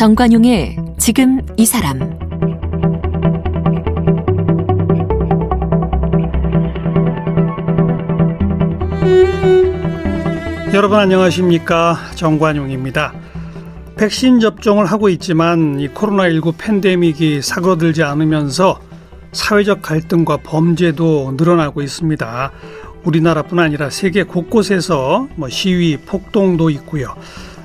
정관용의 지금 이 사람. 여러분 안녕하십니까? 정관용입니다. 백신 접종을 하고 있지만 이 코로나19 팬데믹이 사그러들지 않으면서 사회적 갈등과 범죄도 늘어나고 있습니다. 우리나라뿐 아니라 세계 곳곳에서 시위, 폭동도 있고요.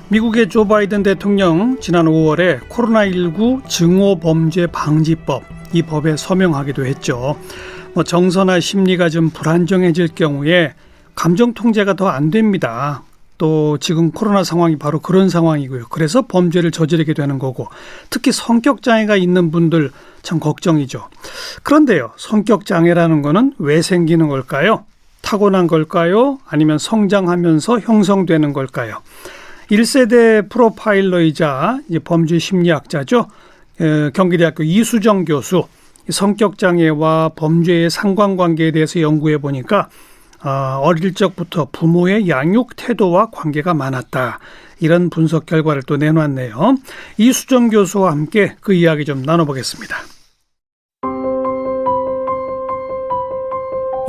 미국의 조 바이든 대통령 지난 5월에 코로나19 증오범죄 방지법, 이 법에 서명하기도 했죠. 정서나 심리가 좀 불안정해질 경우에 감정 통제가 더 안 됩니다. 또 지금 코로나 상황이 바로 그런 상황이고요. 그래서 범죄를 저지르게 되는 거고, 특히 성격장애가 있는 분들 참 걱정이죠. 그런데요, 성격장애라는 거는 왜 생기는 걸까요? 타고난 걸까요? 아니면 성장하면서 형성되는 걸까요? 1세대 프로파일러이자 범죄 심리학자죠. 경기대학교 이수정 교수, 성격장애와 범죄의 상관관계에 대해서 연구해 보니까 어릴 적부터 부모의 양육 태도와 관계가 많았다. 이런 분석 결과를 또 내놨네요. 이수정 교수와 함께 그 이야기 좀 나눠보겠습니다.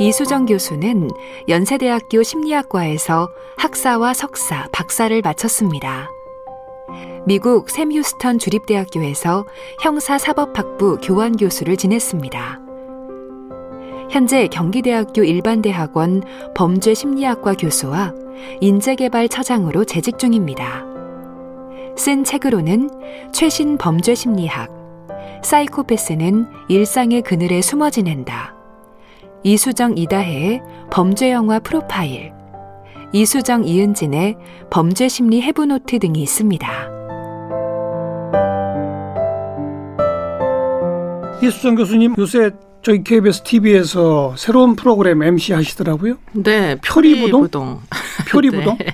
이수정 교수는 연세대학교 심리학과에서 학사와 석사, 박사를 마쳤습니다. 미국 샘 휴스턴 주립대학교에서 형사사법학부 교환교수를 지냈습니다. 현재 경기대학교 일반대학원 범죄심리학과 교수와 인재개발처장으로 재직 중입니다. 쓴 책으로는 최신 범죄심리학, 사이코패스는 일상의 그늘에 숨어 지낸다, 이수정 이다혜의 범죄영화 프로파일, 이수정 이은진의 범죄심리 해부노트 등이 있습니다. 이수정 교수님, 요새 저희 KBS TV에서 새로운 프로그램 MC 하시더라고요. 네, 표리부동. 표리부동? 네.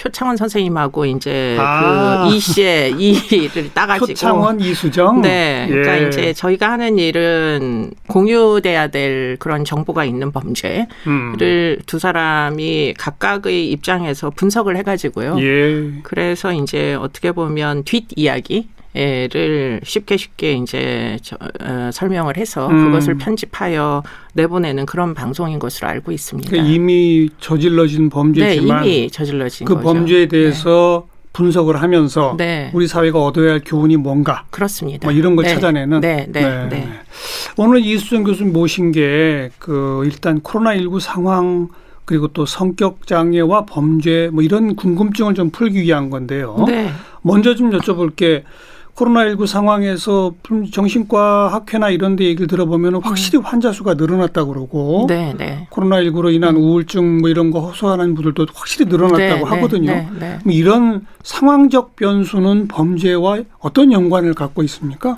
표창원 선생님하고 이제 그 이씨의 이를 따가지고. 표창원, 이수정. 네, 그러니까 이제 저희가 하는 일은 공유돼야 될 그런 정보가 있는 범죄를 두 사람이 각각의 입장에서 분석을 해가지고요. 그래서 이제 어떻게 보면 뒷 이야기. 를 쉽게 이제 설명을 해서 그것을 편집하여 내보내는 그런 방송인 것으로 알고 있습니다. 그러니까 이미 저질러진 범죄지만, 네, 이미 저질러진 그 거죠. 범죄에 대해서 분석을 하면서 네. 우리 사회가 얻어야 할 교훈이 뭔가, 그렇습니다. 이런 걸 찾아내는. 네. 오늘 이수정 교수님 모신 게 일단 코로나19 상황, 그리고 또 성격 장애와 범죄 이런 궁금증을 좀 풀기 위한 건데요. 네. 먼저 좀 여쭤볼게. 코로나19 상황에서 정신과 학회나 이런 데 얘기를 들어보면 확실히 환자 수가 늘어났다고 그러고, 코로나19로 인한 우울증 이런 거 호소하는 분들도 확실히 늘어났다고 하거든요. 이런 상황적 변수는 범죄와 어떤 연관을 갖고 있습니까?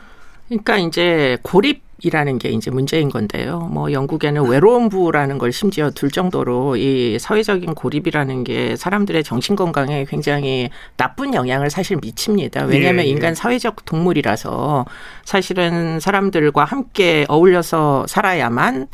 그러니까 이제 고립이라는 게 이제 문제인 건데요. 영국에는 외로움부라는 걸 심지어 둘 정도로 이 사회적인 고립이라는 게 사람들의 정신 건강에 굉장히 나쁜 영향을 사실 미칩니다. 왜냐하면 인간 사회적 동물이라서 사실은 사람들과 함께 어울려서 살아야만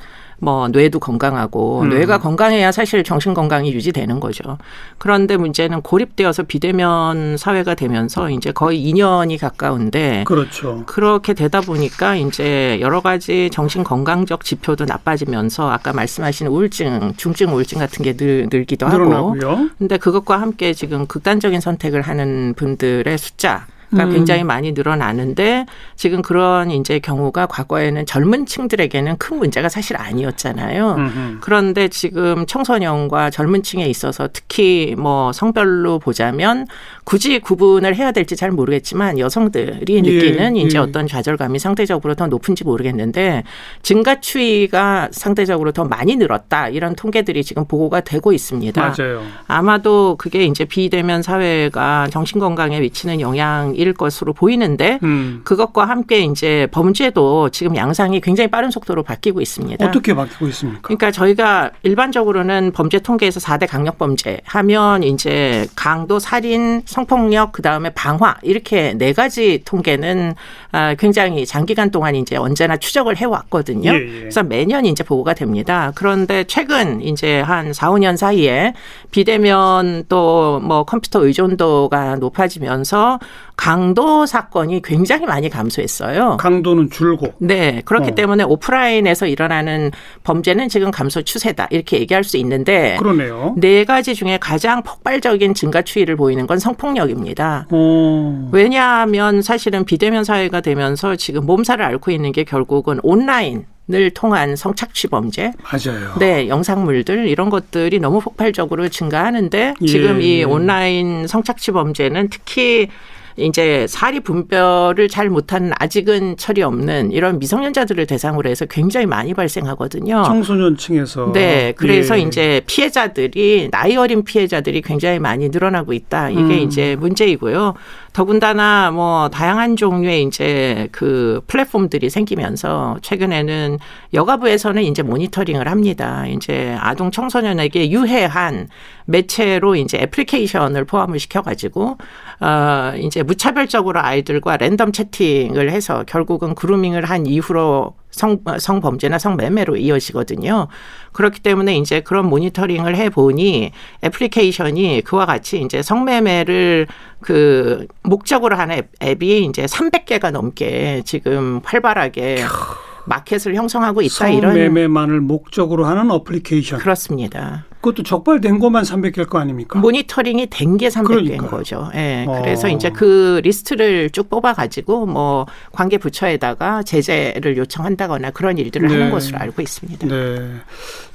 뇌도 건강하고 뇌가 건강해야 사실 정신 건강이 유지되는 거죠. 그런데 문제는 고립되어서 비대면 사회가 되면서 이제 거의 2년이 가까운데, 그렇죠. 그렇게 되다 보니까 이제 여러 가지 정신 건강적 지표도 나빠지면서 아까 말씀하신 우울증, 중증 우울증 같은 게 늘기도 하고, 근데 그것과 함께 지금 극단적인 선택을 하는 분들의 숫자 굉장히 많이 늘어나는데, 지금 그런 이제 경우가 과거에는 젊은 층들에게는 큰 문제가 사실 아니었잖아요. 그런데 지금 청소년과 젊은 층에 있어서 특히 성별로 보자면 굳이 구분을 해야 될지 잘 모르겠지만 여성들이 느끼는 이제 어떤 좌절감이 상대적으로 더 높은지 모르겠는데, 증가 추이가 상대적으로 더 많이 늘었다, 이런 통계들이 지금 보고가 되고 있습니다. 맞아요. 아마도 그게 이제 비대면 사회가 정신 건강에 미치는 영향일 것으로 보이는데, 그것과 함께 이제 범죄도 지금 양상이 굉장히 빠른 속도로 바뀌고 있습니다. 어떻게 바뀌고 있습니까? 그러니까 저희가 일반적으로는 범죄 통계에서 4대 강력범죄 하면 이제 강도, 살인, 성폭력, 그다음에 방화, 이렇게 4가지 통계는 굉장히 장기간 동안 이제 언제나 추적을 해왔거든요. 그래서 매년 이제 보고가 됩니다. 그런데 최근 이제 한 4, 5년 사이에 비대면 또 컴퓨터 의존도가 높아지면서 강도 사건이 굉장히 많이 감소했어요. 강도는 줄고. 네. 그렇기 때문에 오프라인에서 일어나는 범죄는 지금 감소 추세다. 이렇게 얘기할 수 있는데 그러네요. 네 가지 중에 가장 폭발적인 증가 추이를 보이는 건 성폭력입니다. 왜냐하면 사실은 비대면 사회가 되면서 지금 몸살을 앓고 있는 게 결국은 온라인을 통한 성착취 범죄. 맞아요. 네, 영상물들 이런 것들이 너무 폭발적으로 증가하는데 지금 이 온라인 성착취 범죄는 특히 이제 사리 분별을 잘 못하는 아직은 철이 없는 이런 미성년자들을 대상으로 해서 굉장히 많이 발생하거든요. 청소년층에서. 네, 그래서 이제 피해자들이 나이 어린 피해자들이 굉장히 많이 늘어나고 있다. 이게 이제 문제이고요. 더군다나 뭐 다양한 종류의 이제 그 플랫폼들이 생기면서 최근에는 여가부에서는 이제 모니터링을 합니다. 이제 아동 청소년에게 유해한 매체로 이제 애플리케이션을 포함을 시켜가지고 이제 무차별적으로 아이들과 랜덤 채팅을 해서 결국은 그루밍을 한 이후로 성범죄나 성매매로 이어지거든요. 그렇기 때문에 이제 그런 모니터링을 해보니 애플리케이션이 그와 같이 이제 성매매를 그 목적으로 하는 앱이 이제 300개가 넘게 지금 활발하게 마켓을 형성하고 있다. 이런 성매매만을 목적으로 하는 어플리케이션. 그렇습니다. 그것도 적발된 것만 300개일 거 아닙니까? 모니터링이 된 게 300개인 거죠. 예. 그래서 이제 그 리스트를 쭉 뽑아가지고 뭐 관계 부처에다가 제재를 요청한다거나 그런 일들을 하는 것으로 알고 있습니다. 네.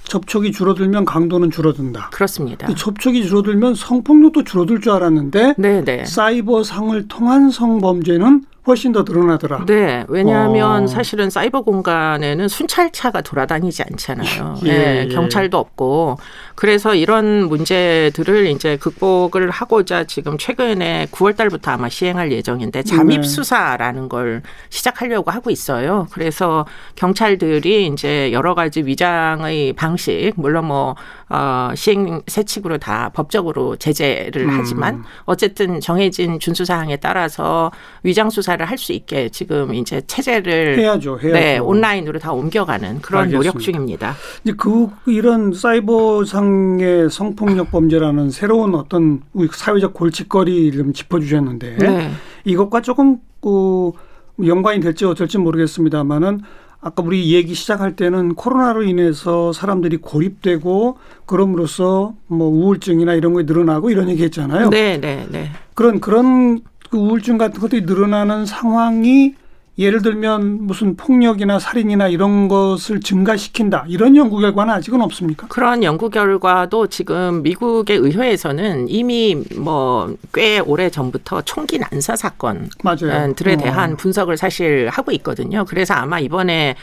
접촉이 줄어들면 강도는 줄어든다. 그렇습니다. 접촉이 줄어들면 성폭력도 줄어들 줄 알았는데 네네. 사이버상을 통한 성범죄는 훨씬 더 늘어나더라. 네. 왜냐하면 사실은 사이버 공간에는 순찰차가 돌아다니지 않잖아요. 예, 경찰도 없고. 그래서 이런 문제들을 이제 극복을 하고자 지금 최근에 9월 달부터 아마 시행할 예정인데 잠입수사라는 걸 시작하려고 하고 있어요. 그래서 경찰들이 이제 여러 가지 위장의 방식, 물론 뭐 시행 세칙으로 다 법적으로 제재를 하지만 어쨌든 정해진 준수사항에 따라서 위장 수사를 할 수 있게 지금 이제 체제를 해야죠. 네, 온라인으로 다 옮겨가는 그런 알겠습니다. 노력 중입니다. 이제 이런 사이버상의 성폭력 범죄라는 새로운 어떤 사회적 골칫거리를 좀 짚어주셨는데 네. 이것과 조금 연관이 될지 어쩔지 모르겠습니다만은. 아까 우리 얘기 시작할 때는 코로나로 인해서 사람들이 고립되고 그럼으로써 뭐 우울증이나 이런 게 늘어나고 이런 얘기 했잖아요. 네. 그런 그 우울증 같은 것들이 늘어나는 상황이 예를 들면 무슨 폭력이나 살인이나 이런 것을 증가시킨다. 이런 연구 결과는 아직은 없습니까? 그런 연구 결과도 지금 미국의 의회에서는 이미 뭐 꽤 오래 전부터 총기 난사 사건들에 대한 분석을 사실 하고 있거든요. 그래서 아마 이번에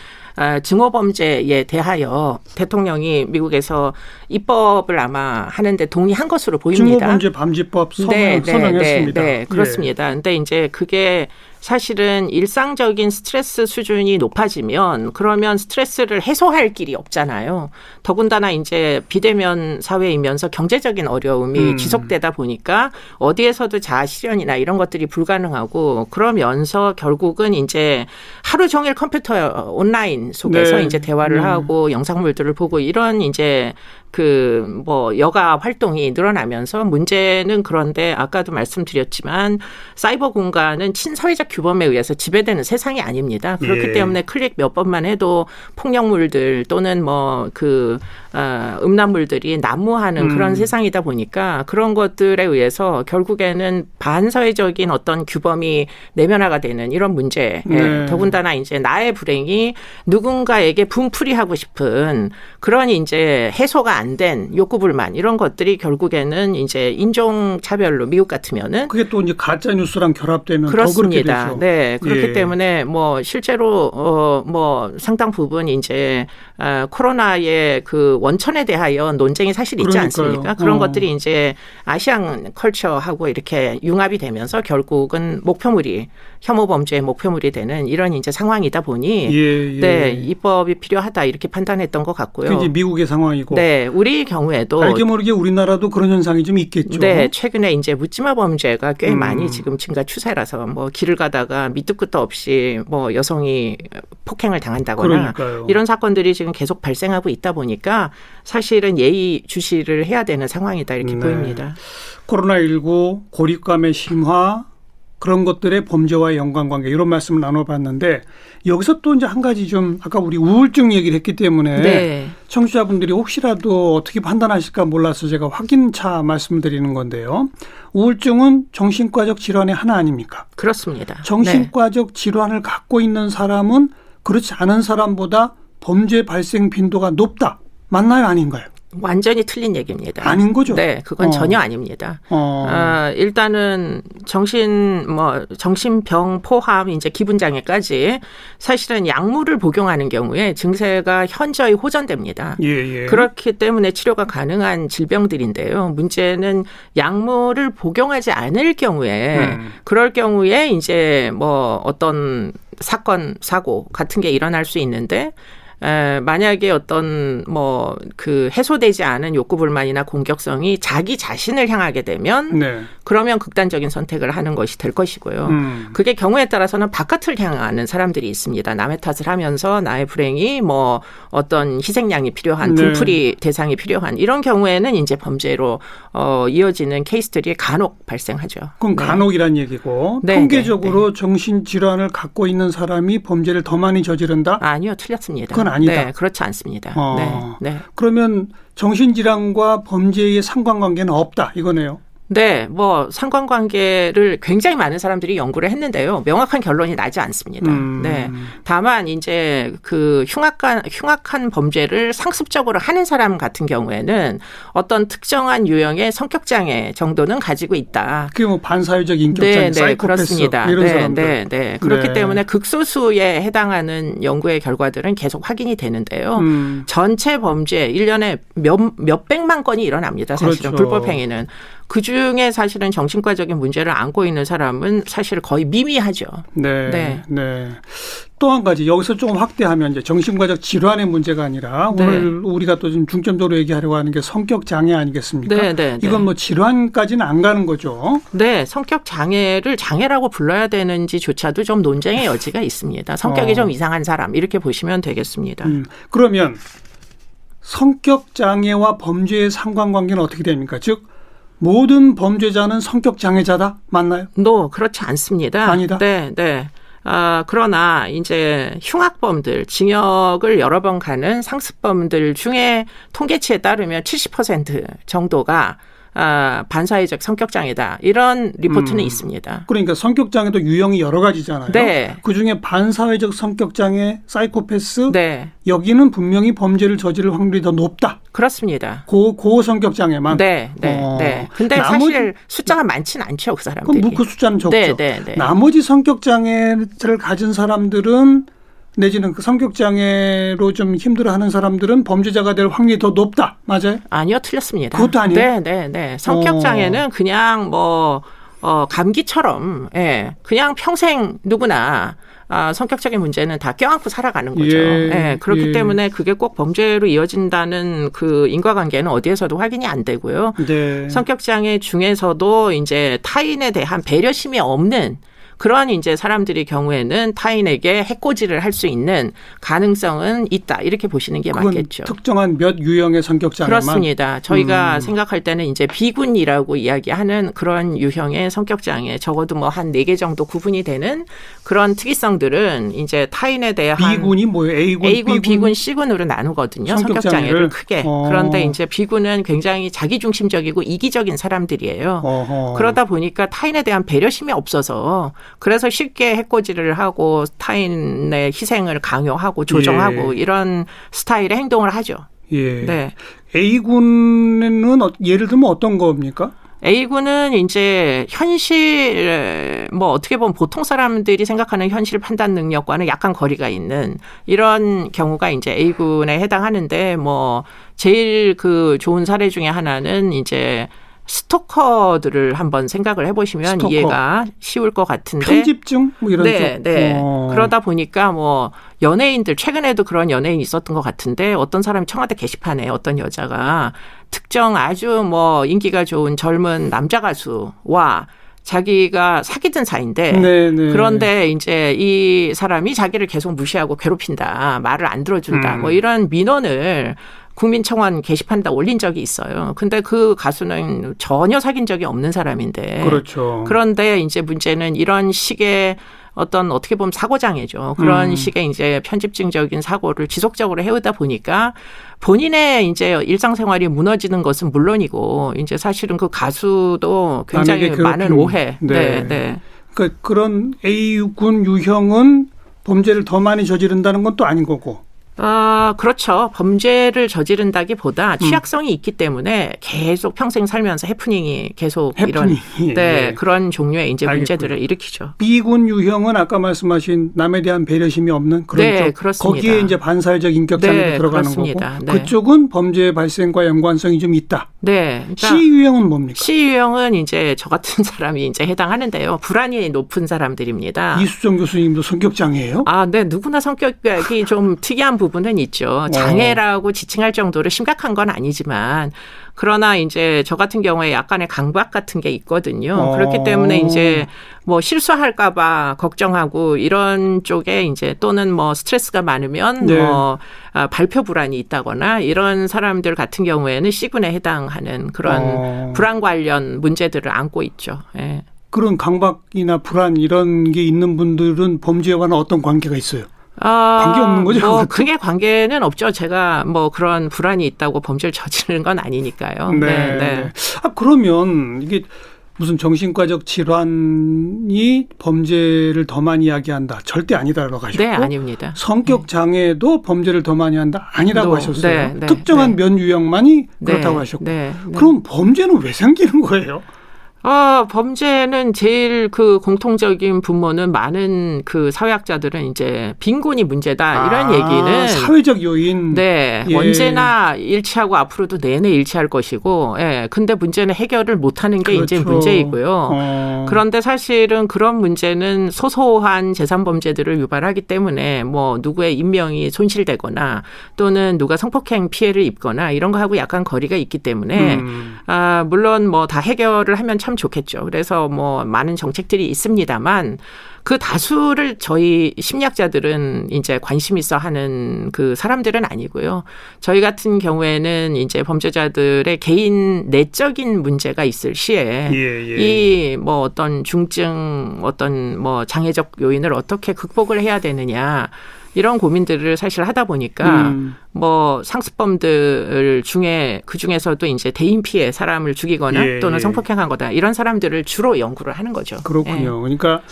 증오범죄에 대하여 대통령이 미국에서 입법을 아마 하는데 동의한 것으로 보입니다. 증오범죄 방지법 서명했습니다. 네, 그렇습니다. 근데 이제 그게 사실은 일상적인 스트레스 수준이 높아지면 그러면 스트레스를 해소할 길이 없잖아요. 더군다나 이제 비대면 사회이면서 경제적인 어려움이 지속되다 보니까 어디에서도 자아 실현이나 이런 것들이 불가능하고 그러면서 결국은 이제 하루 종일 컴퓨터 온라인 속에서 이제 대화를 하고 영상물들을 보고 이런 이제 그 뭐 여가 활동이 늘어나면서 문제는 그런데 아까도 말씀드렸지만 사이버 공간은 친사회적 규범에 의해서 지배되는 세상이 아닙니다. 그렇기 때문에 클릭 몇 번만 해도 폭력물들 또는 뭐 그 음란물들이 난무하는 그런 세상이다 보니까 그런 것들에 의해서 결국에는 반사회적인 어떤 규범이 내면화가 되는 이런 문제. 더군다나 이제 나의 불행이 누군가에게 분풀이하고 싶은 그런 이제 해소가 안 된 욕구불만 이런 것들이 결국에는 이제 인종차별로 미국 같으면은 그게 또 이제 가짜 뉴스랑 결합되면 그렇습니다. 더 그렇게 되죠. 네, 그렇기 때문에 뭐 실제로 뭐 상당 부분 이제 코로나의 그 원천에 대하여 논쟁이 사실 있지 않습니까? 그런 것들이 이제 아시안 컬처하고 이렇게 융합이 되면서 결국은 목표물이 혐오 범죄의 목표물이 되는 이런 이제 상황이다 보니 네, 입법이 필요하다 이렇게 판단했던 것 같고요. 그게 이제 미국의 상황이고. 네, 우리 경우에도 알게 모르게 우리나라도 그런 현상이 좀 있겠죠. 네, 최근에 이제 묻지마 범죄가 꽤 많이 지금 증가 추세라서 뭐 길을 가다가 밑도 끝도 없이 뭐 여성이 폭행을 당한다거나 그러니까요. 이런 사건들이 지금 계속 발생하고 있다 보니까 사실은 예의 주시를 해야 되는 상황이다 이렇게 보입니다. 코로나19 고립감의 심화 그런 것들의 범죄와의 연관관계 이런 말씀을 나눠봤는데 여기서 또 이제 한 가지 좀 아까 우리 우울증 얘기를 했기 때문에 네. 청취자분들이 혹시라도 어떻게 판단하실까 몰라서 제가 확인차 말씀을 드리는 건데요. 우울증은 정신과적 질환의 하나 아닙니까? 그렇습니다. 정신과적 질환을 갖고 있는 사람은 그렇지 않은 사람보다 범죄 발생 빈도가 높다. 맞나요? 아닌가요? 완전히 틀린 얘기입니다. 아닌 거죠? 네, 그건 전혀 아닙니다. 일단은 정신병 포함 이제 기분장애까지 사실은 약물을 복용하는 경우에 증세가 현저히 호전됩니다. 예. 그렇기 때문에 치료가 가능한 질병들인데요. 문제는 약물을 복용하지 않을 경우에 그럴 경우에 이제 뭐 어떤 사건, 사고 같은 게 일어날 수 있는데 만약에 어떤 그 해소되지 않은 욕구 불만이나 공격성이 자기 자신을 향하게 되면 네. 그러면 극단적인 선택을 하는 것이 될 것이고요. 그게 경우에 따라서는 바깥을 향하는 사람들이 있습니다. 남의 탓을 하면서 나의 불행이 뭐 어떤 희생양이 필요한 분풀이 대상이 필요한 이런 경우에는 이제 범죄로 이어지는 케이스들이 간혹 발생하죠. 그럼 네. 간혹이란 얘기고 통계적으로 정신질환을 갖고 있는 사람이 범죄를 더 많이 저지른다? 아니요. 틀렸습니다. 그건 아니다. 네, 그렇지 않습니다. 네. 그러면 정신질환과 범죄의 상관관계는 없다 이거네요. 네, 상관관계를 굉장히 많은 사람들이 연구를 했는데요. 명확한 결론이 나지 않습니다. 네. 다만 이제 그 흉악한 범죄를 상습적으로 하는 사람 같은 경우에는 어떤 특정한 유형의 성격 장애 정도는 가지고 있다. 그게 반사회적 인격장애, 사이코패스 그렇습니다. 이런 사람들. 네. 그렇기 때문에 극소수에 해당하는 연구의 결과들은 계속 확인이 되는데요. 전체 범죄 1년에 몇백만 건이 일어납니다. 사실은 그렇죠. 불법행위는. 그중에 사실은 정신과적인 문제를 안고 있는 사람은 사실 거의 미미하죠. 네. 또 한 가지 여기서 조금 확대하면 이제 정신과적 질환의 문제가 아니라 오늘 우리가 또 좀 중점적으로 얘기하려고 하는 게 성격 장애 아니겠습니까? 네. 이건 질환까지는 안 가는 거죠. 네, 성격 장애를 장애라고 불러야 되는지조차도 좀 논쟁의 여지가 있습니다. 성격이 좀 이상한 사람 이렇게 보시면 되겠습니다. 그러면 성격 장애와 범죄의 상관관계는 어떻게 됩니까? 즉 모든 범죄자는 성격 장애자다? 맞나요? 그렇지 않습니다. 아니다? 네. 그러나 이제 흉악범들, 징역을 여러 번 가는 상습범들 중에 통계치에 따르면 70% 정도가 반사회적 성격장애다. 이런 리포트는 있습니다. 그러니까 성격장애도 유형이 여러 가지잖아요. 네. 그중에 반사회적 성격장애, 사이코패스 네. 여기는 분명히 범죄를 저지를 확률이 더 높다. 그렇습니다. 성격장애만. 네. 근데 사실 숫자가 많지는 않죠. 그 사람들이. 그럼 그 숫자는 적죠. 네. 나머지 성격장애를 가진 사람들은 내지는 그 성격장애로 좀 힘들어하는 사람들은 범죄자가 될 확률이 더 높다. 맞아요? 아니요. 틀렸습니다. 그것도 아니에요? 네. 성격장애는 그냥 감기처럼 그냥 평생 누구나 성격적인 문제는 다 껴안고 살아가는 거죠. 그렇기 때문에 그게 꼭 범죄로 이어진다는 그 인과관계는 어디에서도 확인이 안 되고요. 네. 성격장애 중에서도 이제 타인에 대한 배려심이 없는 그런 이제 사람들의 경우에는 타인에게 해코지를 할 수 있는 가능성은 있다. 이렇게 보시는 게 맞겠죠. 특정한 몇 유형의 성격장애만. 그렇습니다. 저희가 생각할 때는 이제 비군이라고 이야기하는 그런 유형의 성격장애 적어도 한 4개 정도 구분이 되는 그런 특이성들은 이제 타인에 대한 B군이 뭐예요? A군, B군, C군으로 나누거든요. 성격장애를 크게. 그런데 이제 B군은 굉장히 자기중심적이고 이기적인 사람들이에요. 그러다 보니까 타인에 대한 배려심이 없어서 그래서 쉽게 해코지를 하고 타인의 희생을 강요하고 조정하고 이런 스타일의 행동을 하죠. 네. A군은 예를 들면 어떤 겁니까? A군은 이제 현실, 어떻게 보면 보통 사람들이 생각하는 현실 판단 능력과는 약간 거리가 있는 이런 경우가 이제 A군에 해당하는데 제일 그 좋은 사례 중에 하나는 이제 스토커들을 한번 생각을 해보시면 이해가 쉬울 것 같은데. 편집증? 이런 쪽. 네. 그러다 보니까 연예인들, 최근에도 그런 연예인이 있었던 것 같은데 어떤 사람이 청와대 게시판에 어떤 여자가 특정 아주 인기가 좋은 젊은 남자 가수와 자기가 사귀던 사이인데 네네. 그런데 이제 이 사람이 자기를 계속 무시하고 괴롭힌다. 말을 안 들어준다. 뭐 이런 민원을 국민청원 게시판에다 올린 적이 있어요. 근데 그 가수는 전혀 사귄 적이 없는 사람인데. 그렇죠. 그런데 이제 문제는 이런 식의 어떤 어떻게 보면 사고장애죠. 그런 식의 이제 편집증적인 사고를 지속적으로 해오다 보니까 본인의 이제 일상생활이 무너지는 것은 물론이고 이제 사실은 그 가수도 굉장히 많은 오해. 네. 네. 그러니까 그런 A군 유형은 범죄를 더 많이 저지른다는 건 또 아닌 거고. 그렇죠. 범죄를 저지른다기보다 취약성이 있기 때문에 계속 평생 살면서 해프닝이 계속 이런 네. 그런 종류의 이제 알겠군요. 문제들을 일으키죠. B군 유형은 아까 말씀하신 남에 대한 배려심이 없는 그런 네, 쪽. 그렇습니다. 거기에 이제 반사회적 인격 장애도 네, 들어가는 그렇습니다. 거고. 네. 그쪽은 범죄 발생과 연관성이 좀 있다. 네. 그러니까 C 유형은 뭡니까? C 유형은 이제 저 같은 사람이 이제 해당하는데요. 불안이 높은 사람들입니다. 이수정 교수님도 성격 장애예요? 네. 누구나 성격이 좀 특이한 부분은 있죠. 장애라고 지칭할 정도로 심각한 건 아니지만 그러나 이제 저 같은 경우에 약간의 강박 같은 게 있거든요. 그렇기 때문에 이제 뭐 실수할까 봐 걱정하고 이런 쪽에 이제 또는 뭐 스트레스가 많으면 네. 뭐 발표 불안이 있다거나 이런 사람들 같은 경우에는 C군에 해당하는 그런 불안 관련 문제들을 안고 있죠. 예. 그런 강박이나 불안 이런 게 있는 분들은 범죄와는 어떤 관계가 있어요? 관계 없는 거죠? 뭐 크게 관계는 없죠. 제가 뭐 그런 불안이 있다고 범죄를 저지르는 건 아니니까요. 네. 네. 그러면 이게 무슨 정신과적 질환이 범죄를 더 많이 이야기한다. 절대 아니다라고 하셨고. 네, 아닙니다. 성격 장애도 범죄를 더 많이 한다. 아니라고 하셨어요. 네, 특정한 네. 면 유형만이 네, 그렇다고 하셨고. 네. 그럼 범죄는 왜 생기는 거예요? 범죄는 제일 그 공통적인 분모는 많은 그 사회학자들은 이제 빈곤이 문제다 이런 얘기는 사회적 요인. 네, 예. 언제나 일치하고 앞으로도 내내 일치할 것이고, 예. 근데 문제는 해결을 못하는 게 그렇죠. 이제 문제이고요. 그런데 사실은 그런 문제는 소소한 재산 범죄들을 유발하기 때문에 뭐 누구의 인명이 손실되거나 또는 누가 성폭행 피해를 입거나 이런 거하고 약간 거리가 있기 때문에 물론 뭐 다 해결을 하면 참 좋겠죠. 그래서 뭐 많은 정책들이 있습니다만 그 다수를 저희 심리학자들은 이제 관심 있어 하는 그 사람들은 아니고요. 저희 같은 경우에는 이제 범죄자들의 개인 내적인 문제가 있을 시에 이 뭐 어떤 중증 어떤 뭐 장애적 요인을 어떻게 극복을 해야 되느냐 이런 고민들을 사실 하다 보니까 뭐 상습범들 중에 그 중에서도 이제 대인 피해 사람을 죽이거나 또는 성폭행한 거다 이런 사람들을 주로 연구를 하는 거죠. 그렇군요. 예. 그러니까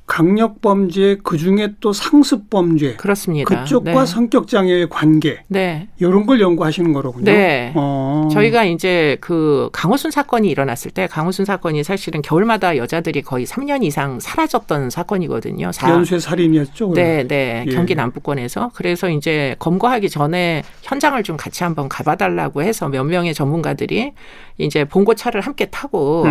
강력범죄 그중에 또 상습범죄. 그렇습니다. 그쪽과 네. 성격장애의 관계. 네. 이런 걸 연구하시는 거로군요. 네. 저희가 이제 그 강호순 사건이 일어났을 때 강호순 사건이 사실은 겨울마다 여자들이 거의 3년 이상 사라졌던 사건이거든요. 연쇄 살인이었죠. 네, 네. 경기 남부권에서. 그래서 이제 검거하기 전에 현장을 좀 같이 한번 가봐달라고 해서 몇 명의 전문가들이 이제 봉고차를 함께 타고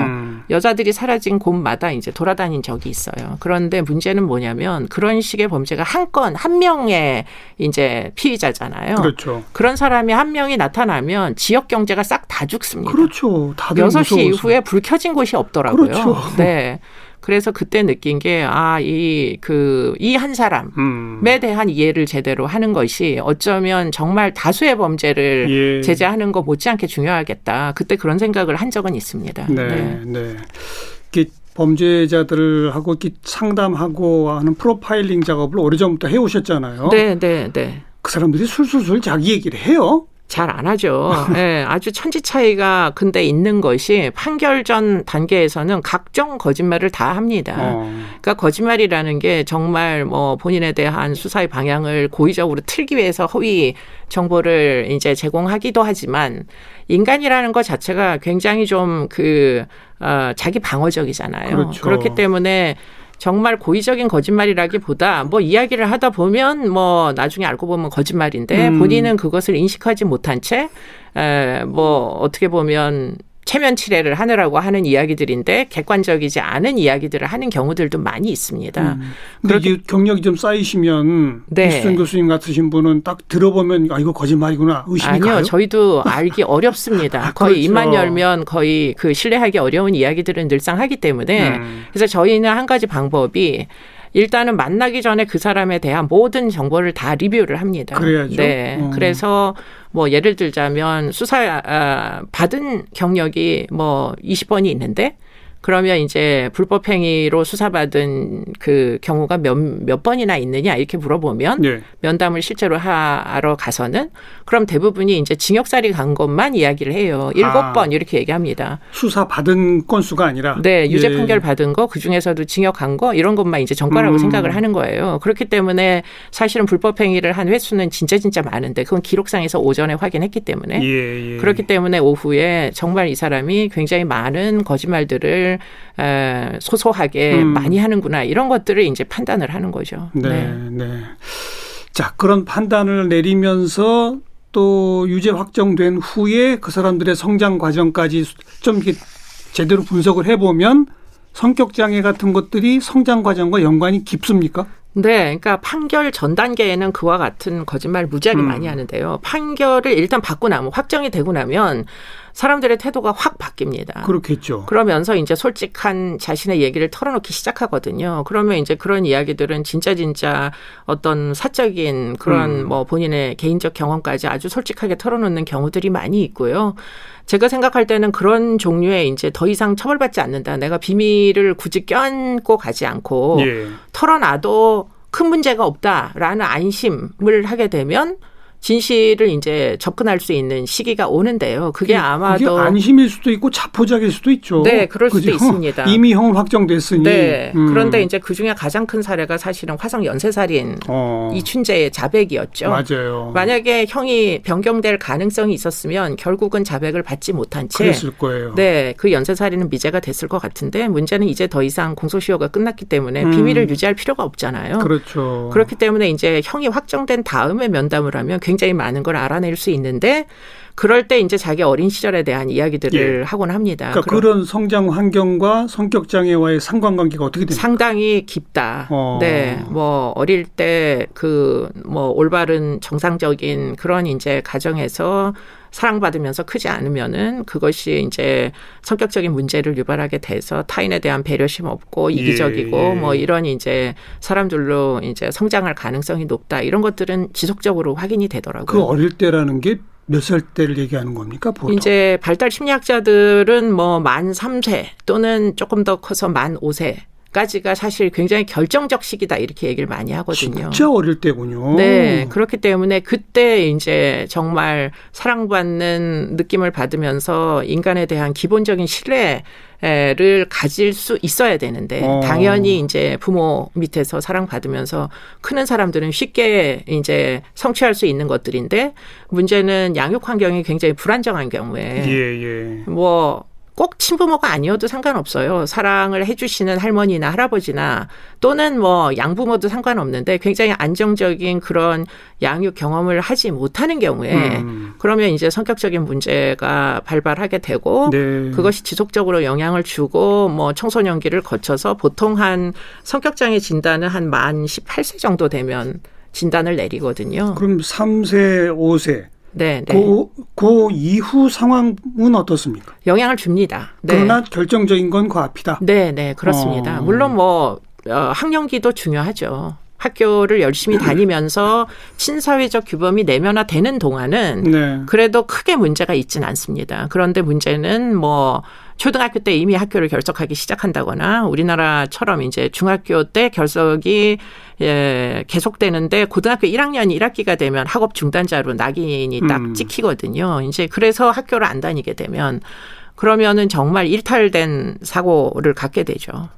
여자들이 사라진 곳마다 이제 돌아다닌 적이 있어요. 그런데 문제는 뭐냐면 그런 식의 범죄가 한 명의 이제 피의자잖아요. 그렇죠. 그런 사람이 한 명이 나타나면 지역 경제가 싹 다 죽습니다. 그렇죠. 다들 6시 무서워서. 이후에 불 켜진 곳이 없더라고요. 그렇죠. 네. 그래서 그때 느낀 게, 이 한 사람에 대한 이해를 제대로 하는 것이 어쩌면 정말 다수의 범죄를 제재하는 거 못지않게 중요하겠다. 그때 그런 생각을 한 적은 있습니다. 네. 이렇게 범죄자들하고 이렇게 상담하고 하는 프로파일링 작업을 오래전부터 해오셨잖아요. 네. 그 사람들이 술술술 자기 얘기를 해요. 잘 안 하죠. 네, 아주 천지 차이가 근데 있는 것이 판결 전 단계에서는 각종 거짓말을 다 합니다. 그러니까 거짓말이라는 게 정말 뭐 본인에 대한 수사의 방향을 고의적으로 틀기 위해서 허위 정보를 이제 제공하기도 하지만 인간이라는 것 자체가 굉장히 좀 자기 방어적이잖아요. 그렇죠. 그렇기 때문에 정말 고의적인 거짓말이라기보다 뭐 이야기를 하다 보면 뭐 나중에 알고 보면 거짓말인데 본인은 그것을 인식하지 못한 채 뭐 어떻게 보면 체면 치레를 하느라고 하는 이야기들인데 객관적이지 않은 이야기들을 하는 경우들도 많이 있습니다. 그런데 경력이 좀 쌓이시면 이수정 교수님 같으신 분은 딱 들어보면 이거 거짓말이구나 의심이 아니요, 가요? 저희도 알기 어렵습니다. 거의 그렇죠. 입만 열면 거의 그 신뢰하기 어려운 이야기들은 늘상 하기 때문에 그래서 저희는 한 가지 방법이 일단은 만나기 전에 그 사람에 대한 모든 정보를 다 리뷰를 합니다. 그래야죠. 네. 그래서 뭐 예를 들자면 수사 받은 경력이 뭐 20번이 있는데 그러면 이제 불법 행위로 수사받은 그 경우가 몇 번이나 있느냐 이렇게 물어보면 네. 면담을 실제로 하러 가서는 그럼 대부분이 이제 징역살이 간 것만 이야기를 해요. 7번 이렇게 얘기합니다. 수사 받은 건수가 아니라. 네, 유죄 판결 받은 거, 그 중에서도 징역 간 거 이런 것만 이제 전과라고 생각을 하는 거예요. 그렇기 때문에 사실은 불법 행위를 한 횟수는 진짜 많은데 그건 기록상에서 오전에 확인했기 때문에 그렇기 때문에 오후에 정말 이 사람이 굉장히 많은 거짓말들을 소소하게 많이 하는구나 이런 것들을 이제 판단을 하는 거죠. 네. 자, 그런 판단을 내리면서 또 유죄 확정된 후에 그 사람들의 성장 과정까지 좀 이렇게 제대로 분석을 해보면 성격 장애 같은 것들이 성장 과정과 연관이 깊습니까? 네, 그러니까 판결 전 단계에는 그와 같은 거짓말 무지하게 많이 하는데요. 판결을 일단 받고 나면 확정이 되고 나면 사람들의 태도가 확 바뀝니다. 그렇겠죠. 그러면서 이제 솔직한 자신의 얘기를 털어놓기 시작하거든요. 그러면 이제 그런 이야기들은 진짜 어떤 사적인 그런 뭐 본인의 개인적 경험까지 아주 솔직하게 털어놓는 경우들이 많이 있고요. 제가 생각할 때는 그런 종류의 이제 더 이상 처벌받지 않는다. 내가 비밀을 굳이 껴안고 가지 않고 털어놔도 큰 문제가 없다라는 안심을 하게 되면 진실을 이제 접근할 수 있는 시기가 오는데요. 그게 아마도 그게 안심일 수도 있고 자포자기일 수도 있죠. 네, 그럴 수도 있습니다. 이미 형은 확정됐으니. 네. 그런데 이제 그 중에 가장 큰 사례가 사실은 화성 연쇄살인 이춘재의 자백이었죠. 맞아요. 만약에 형이 변경될 가능성이 있었으면 결국은 자백을 받지 못한 채 그랬을 거예요. 네, 그 연쇄살인은 미제가 됐을 것 같은데 문제는 이제 더 이상 공소시효가 끝났기 때문에 비밀을 유지할 필요가 없잖아요. 그렇죠. 그렇기 때문에 이제 형이 확정된 다음에 면담을 하면 굉장히 많은 걸 알아낼 수 있는데 그럴 때 이제 자기 어린 시절에 대한 이야기들을 하곤 합니다. 그러니까 그런 성장 환경과 성격 장애와의 상관관계가 어떻게 됩니까? 상당히 깊다. 네, 뭐 어릴 때 그 뭐 올바른 정상적인 그런 이제 가정에서 사랑받으면서 크지 않으면은 그것이 이제 성격적인 문제를 유발하게 돼서 타인에 대한 배려심 없고 이기적이고 뭐 이런 이제 사람들로 이제 성장할 가능성이 높다. 이런 것들은 지속적으로 확인이 되더라고요. 그 어릴 때라는 게 몇 살 때를 얘기하는 겁니까? 보통? 이제 발달 심리학자들은 뭐 만 3세 또는 조금 더 커서 만 5세. 까지가 사실 굉장히 결정적 시기다 이렇게 얘기를 많이 하거든요. 진짜 어릴 때군요. 네, 그렇기 때문에 그때 이제 정말 사랑받는 느낌을 받으면서 인간에 대한 기본적인 신뢰를 가질 수 있어야 되는데 당연히 이제 부모 밑에서 사랑받으면서 크는 사람들은 쉽게 이제 성취할 수 있는 것들인데 문제는 양육 환경이 굉장히 불안정한 경우에 뭐 꼭 친부모가 아니어도 상관없어요. 사랑을 해주시는 할머니나 할아버지나 또는 뭐 양부모도 상관없는데 굉장히 안정적인 그런 양육 경험을 하지 못하는 경우에 그러면 이제 성격적인 문제가 발발하게 되고 그것이 지속적으로 영향을 주고 뭐 청소년기를 거쳐서 보통 한 성격장애 진단은 한 만 18세 정도 되면 진단을 내리거든요. 그럼 3세, 5세. 네. 그 이후 상황은 어떻습니까? 영향을 줍니다. 네. 그러나 결정적인 건 그 앞이다. 네, 그렇습니다. 물론 뭐 학령기도 중요하죠. 학교를 열심히 다니면서 친사회적 규범이 내면화되는 동안은 그래도 크게 문제가 있지는 않습니다. 그런데 문제는 뭐 초등학교 때 이미 학교를 결석하기 시작한다거나 우리나라처럼 이제 중학교 때 결석이 계속되는데 고등학교 1학년 1학기가 되면 학업 중단자로 낙인이 딱 찍히거든요. 이제 그래서 학교를 안 다니게 되면 그러면은 정말 일탈된 사고를 갖게 되죠.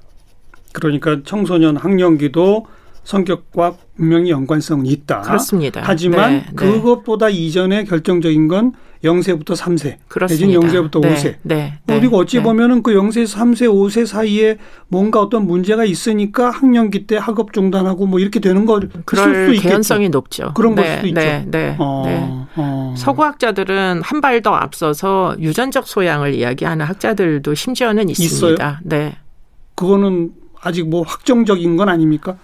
그러니까 청소년 학령기도 성격과 분명히 연관성이 있다. 그렇습니다. 하지만 그것보다 이전에 결정적인 건 0세부터 3세, 그렇습니다. 내지는 0세부터 네, 5세. 네, 그리고 어찌 네. 보면은 그 0세에서 3세, 5세 사이에 뭔가 어떤 문제가 있으니까 학령기 때 학업 중단하고 뭐 이렇게 되는 거 있을 그럴 수도 있겠죠. 개연성이 높죠. 그런 걸 네, 수도 있죠. 네, 네, 네. 서구학자들은 한 발 더 앞서서 유전적 소양을 이야기하는 학자들도 심지어는 있습니다. 있어요? 네. 그거는 아직 뭐 확정적인 건 아닙니까?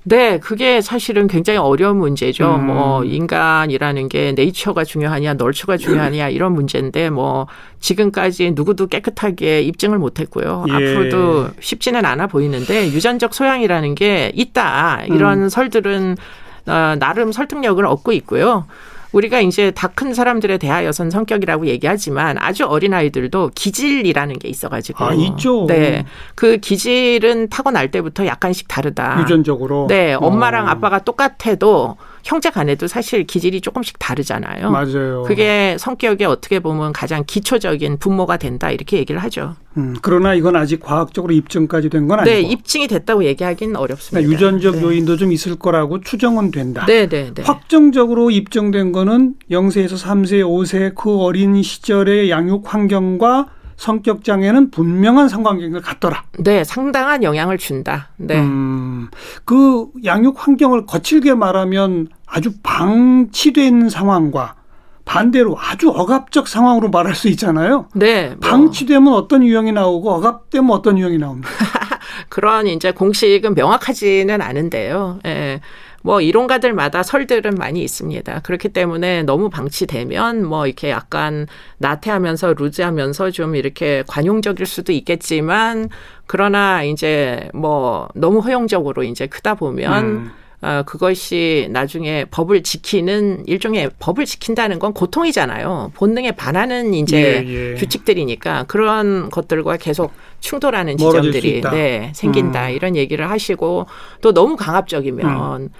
네, 그게 사실은 굉장히 어려운 문제죠. 뭐 인간이라는 게 네이처가 중요하냐, 널처가 중요하냐 이런 문제인데 뭐 지금까지 누구도 깨끗하게 입증을 못했고요. 예. 앞으로도 쉽지는 않아 보이는데 유전적 소양이라는 게 있다. 이런 설들은 나름 설득력을 얻고 있고요. 우리가 이제 다 큰 사람들에 대하여선 성격이라고 얘기하지만 아주 어린 아이들도 기질이라는 게 있어가지고. 있죠. 네. 그 기질은 타고날 때부터 약간씩 다르다. 유전적으로. 네. 엄마랑 아빠가 똑같아도 형제 간에도 사실 기질이 조금씩 다르잖아요. 맞아요. 그게 성격에 어떻게 보면 가장 기초적인 분모가 된다 이렇게 얘기를 하죠. 그러나 이건 아직 과학적으로 입증까지 된 건 아니고. 네. 입증이 됐다고 얘기하기는 어렵습니다. 유전적 네. 요인도 좀 있을 거라고 추정은 된다. 네. 네. 네. 확정적으로 입증된 거는 0세에서 3세, 5세 그 어린 시절의 양육 환경과 성격 장애는 분명한 상관관계를 갖더라. 네, 상당한 영향을 준다. 네. 그 양육 환경을 거칠게 말하면 아주 방치된 상황과 반대로 아주 억압적 상황으로 말할 수 있잖아요. 네. 뭐. 방치되면 어떤 유형이 나오고 억압되면 어떤 유형이 나옵니다. 그런 이제 공식은 명확하지는 않은데요. 예. 뭐 이론가들마다 설들은 많이 있습니다. 그렇기 때문에 너무 방치되면 뭐 이렇게 약간 나태하면서 루즈하면서 좀 이렇게 관용적일 수도 있겠지만 그러나 이제 뭐 너무 허용적으로 이제 크다 보면 그것이 나중에 법을 지키는 일종의 법을 지킨다는 건 고통이잖아요. 본능에 반하는 이제 규칙들이니까 그런 것들과 계속 충돌하는 지점들이 네, 생긴다 이런 얘기를 하시고 또 너무 강압적이면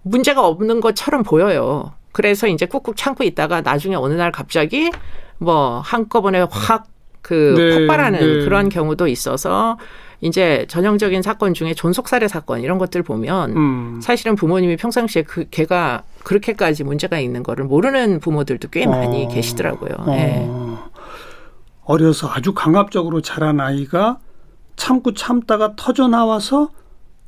문제가 없는 것처럼 보여요. 그래서 이제 꾹꾹 참고 있다가 나중에 어느 날 갑자기 뭐 한꺼번에 확 폭발하는 그런 경우도 있어서 이제 전형적인 사건 중에 존속살해 사건 이런 것들 보면 사실은 부모님이 평상시에 걔가 그렇게까지 문제가 있는 거를 모르는 부모들도 꽤 많이 계시더라고요. 네. 어려서 아주 강압적으로 자란 아이가 참다가 터져 나와서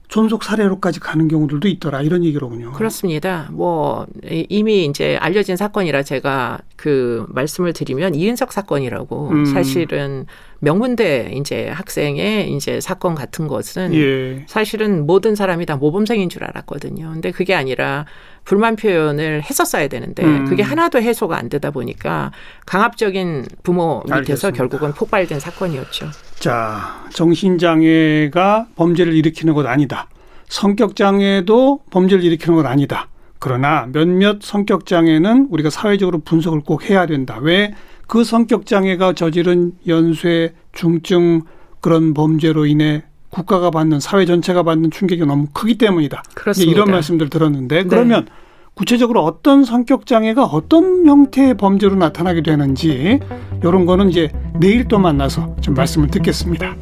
존속 살해로까지 가는 경우들도 있더라 이런 얘기로군요. 그렇습니다. 뭐 이미 이제 알려진 사건이라 제가 그 말씀을 드리면 이은석 사건이라고 사실은 명문대 이제 학생의 이제 사건 같은 것은 사실은 모든 사람이 다 모범생인 줄 알았거든요. 근데 그게 아니라 불만 표현을 했었어야 되는데 그게 하나도 해소가 안 되다 보니까 강압적인 부모 밑에서 알겠습니다. 결국은 폭발된 사건이었죠. 자, 정신장애가 범죄를 일으키는 것 아니다. 성격장애도 범죄를 일으키는 것 아니다. 그러나 몇몇 성격장애는 우리가 사회적으로 분석을 꼭 해야 된다. 왜? 그 성격장애가 저지른 연쇄, 중증 그런 범죄로 인해 국가가 받는, 사회 전체가 받는 충격이 너무 크기 때문이다. 그렇습니다. 이런 말씀들 들었는데 그러면 구체적으로 어떤 성격장애가 어떤 형태의 범죄로 나타나게 되는지 이런 거는 이제 내일 또 만나서 좀 말씀을 듣겠습니다.